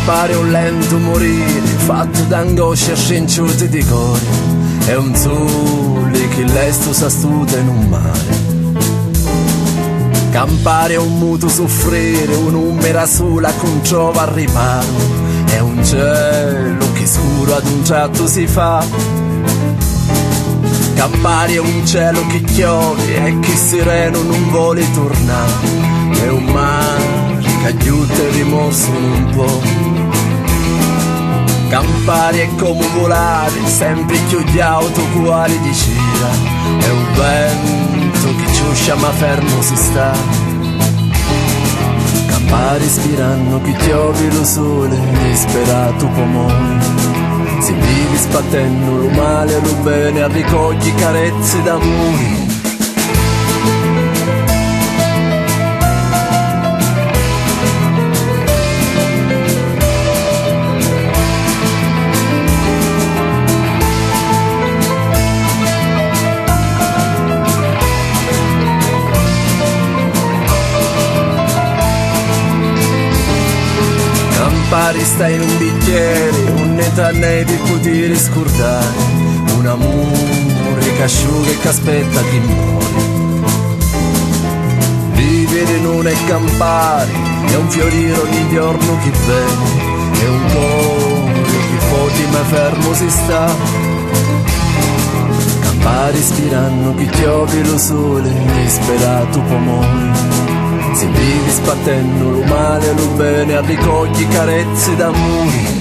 Pare un lento morire, fatto d'angoscia scenciute di cuore. È un sole che lesto s'astuta in un mare. Campare è un muto soffrire, un'umera sola con trova al riparo. È un cielo che scuro ad un tratto si fa. Campare è un cielo che chiove e che sereno non vuole tornare. È un mare che aiuta il rimorso un po'. Campari è come volare, sempre chiudiato quale di cera. È un vento che ciuscia ma fermo si sta. Campari ispirano che chiovi lo sole, disperato pomone. Si vivi sbattendo lo male e lo bene, a ricogli carezze d'amore. Campari sta in un bicchiere, un'età nei di poter scordare. Un amore che asciuga e che aspetta chi muore. Vivere non è campare, è un fiorire ogni giorno che viene. È un cuore che forte ma fermo si sta. Campari ispirano chi chiove lo sole, disperato pomone. Se vivi sbattendo lo male e lo bene, a ricogli carezze d'amore.